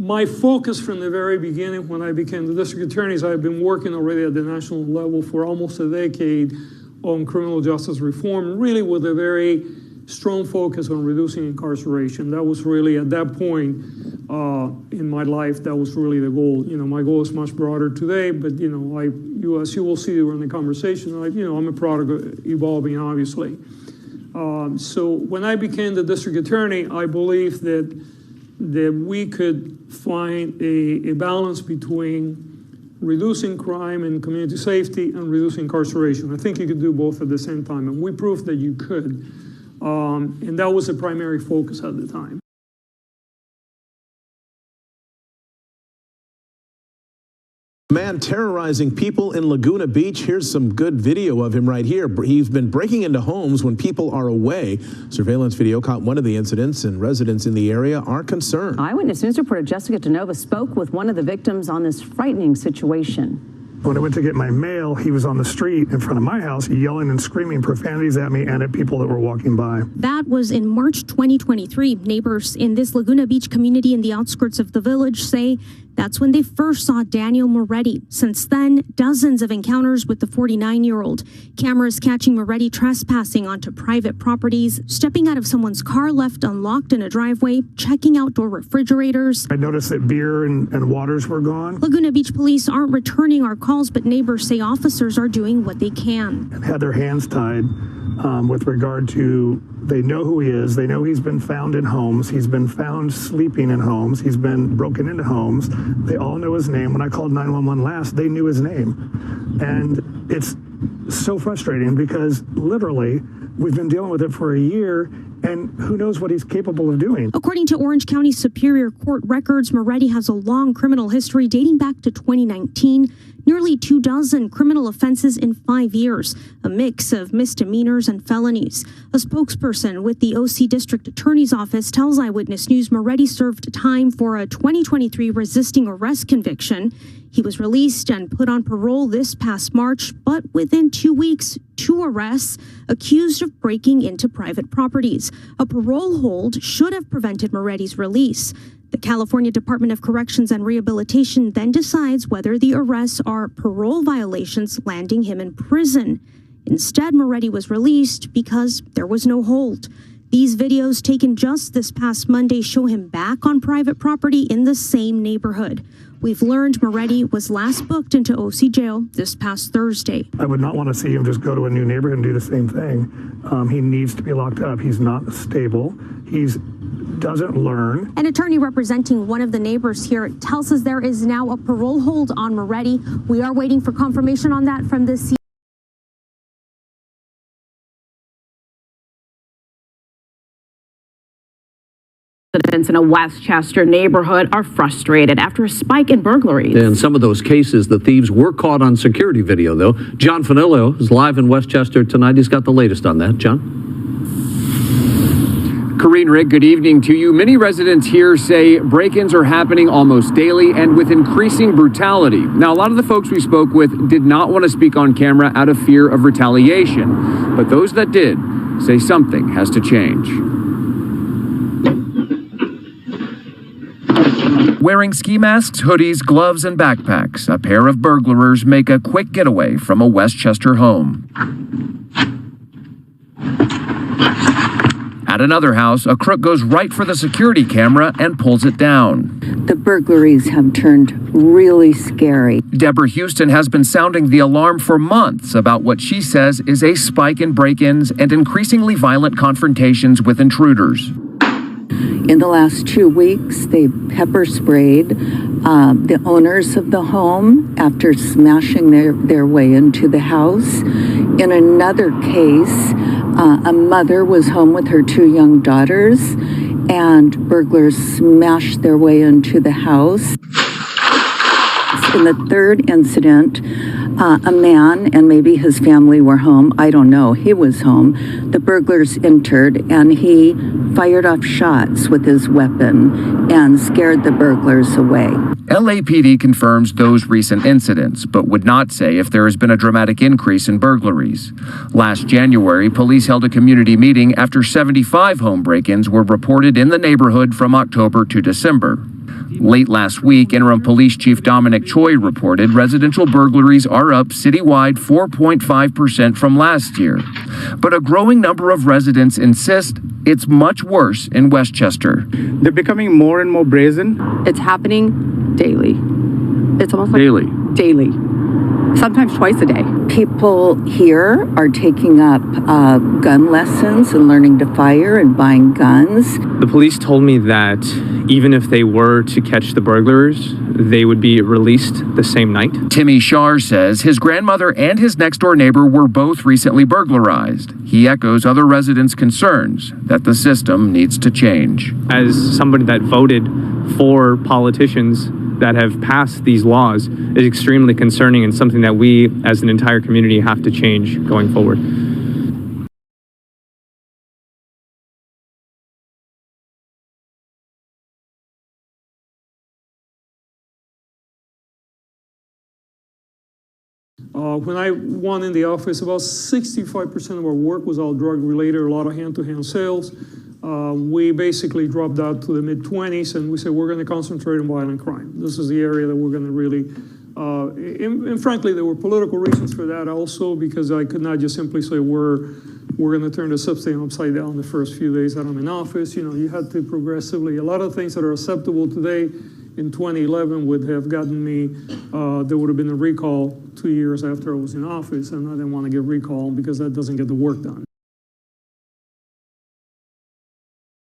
My focus from the very beginning when I became the district attorney is I've been working already at the national level for almost a decade on criminal justice reform, really with a very strong focus on reducing incarceration. That was really, at that point in my life, that was really the goal. You know, my goal is much broader today, but you know, as you will see during the conversation, I'm a product of evolving, obviously. So when I became the district attorney, I believed that we could find a balance between reducing crime and community safety and reducing incarceration. I think you could do both at the same time, and we proved that you could. And that was the primary focus at the time. Man terrorizing people in Laguna Beach. Here's some good video of him right here. He's been breaking into homes when people are away. Surveillance video caught one of the incidents, and residents in the area are concerned. Eyewitness News reporter Jessica Denova spoke with one of the victims on this frightening situation. When I went to get my mail, he was on the street in front of my house yelling and screaming profanities at me and at people that were walking by. That was in March 2023. Neighbors in this Laguna Beach community in the outskirts of the village say that's when they first saw Daniel Moretti. Since then, dozens of encounters with the 49-year-old. Cameras catching Moretti trespassing onto private properties, stepping out of someone's car left unlocked in a driveway, checking outdoor refrigerators. I noticed that beer and waters were gone. Laguna Beach police aren't returning our calls, but neighbors say officers are doing what they can. Had their hands tied with regard to, they know who he is. They know he's been found in homes. He's been found sleeping in homes. He's been broken into homes. They all know his name. When I called 911 last, they knew his name. And it's so frustrating because literally we've been dealing with it for a year, and who knows what he's capable of doing. According to Orange County Superior Court records, Moretti has a long criminal history dating back to 2019. Nearly 24 criminal offenses in 5 years, a mix of misdemeanors and felonies. A spokesperson with the OC District Attorney's Office tells Eyewitness News Moretti served time for a 2023 resisting arrest conviction. He was released and put on parole this past March, but within 2 weeks, 2 arrests accused of breaking into private properties. A parole hold should have prevented Moretti's release. The California Department of Corrections and Rehabilitation then decides whether the arrests are parole violations, landing him in prison. Instead, Moretti was released because there was no hold. These videos taken just this past Monday show him back on private property in the same neighborhood. We've learned Moretti was last booked into OC jail this past Thursday. I would not want to see him just go to a new neighborhood and do the same thing. He needs to be locked up. He's not stable. He's doesn't learn. An attorney representing one of the neighbors here tells us there is now a parole hold on Moretti. We are waiting for confirmation on that from the Residents in a Westchester neighborhood are frustrated after a spike in burglaries. In some of those cases, the thieves were caught on security video, though. John Fanillo is live in Westchester tonight. He's got the latest on that. John? Corrine, Rick, good evening to you. Many residents here say break-ins are happening almost daily and with increasing brutality. Now, a lot of the folks we spoke with did not want to speak on camera out of fear of retaliation. But those that did say something has to change. Wearing ski masks, hoodies, gloves, and backpacks, a pair of burglars make a quick getaway from a Westchester home. At another house, a crook goes right for the security camera and pulls it down. The burglaries have turned really scary. Deborah Houston has been sounding the alarm for months about what she says is a spike in break-ins and increasingly violent confrontations with intruders. In the last 2 weeks, they pepper sprayed the owners of the home after smashing their way into the house. In another case, a mother was home with her 2 young daughters, and burglars smashed their way into the house. In the third incident, a man, and maybe his family were home, I don't know, he was home. The burglars entered and he fired off shots with his weapon and scared the burglars away. LAPD confirms those recent incidents, but would not say if there has been a dramatic increase in burglaries. Last January, police held a community meeting after 75 home break-ins were reported in the neighborhood from October to December. Late last week, Interim Police Chief Dominic Choi reported residential burglaries are up citywide 4.5% from last year. But a growing number of residents insist it's much worse in Westchester. They're becoming more and more brazen. It's happening daily. It's almost like daily. Sometimes twice a day. People here are taking up gun lessons and learning to fire and buying guns. The police told me that even if they were to catch the burglars, they would be released the same night. Timmy Shar says his grandmother and his next-door neighbor were both recently burglarized. He echoes other residents' concerns that the system needs to change. As somebody that voted for politicians that have passed these laws, is extremely concerning and something that we as an entire community have to change going forward. When I won in the office, about 65% of our work was all drug related, a lot of hand-to-hand sales. We basically dropped out to the mid-20s and we said we're going to concentrate on violent crime. This is the area that we're going to really, and frankly, there were political reasons for that also, because I could not just simply say we're going to turn the substation upside down the first few days that I'm in office. You know, you had to progressively, a lot of things that are acceptable today in 2011 would have gotten me, there would have been a recall 2 years after I was in office, and I didn't want to get recalled because that doesn't get the work done.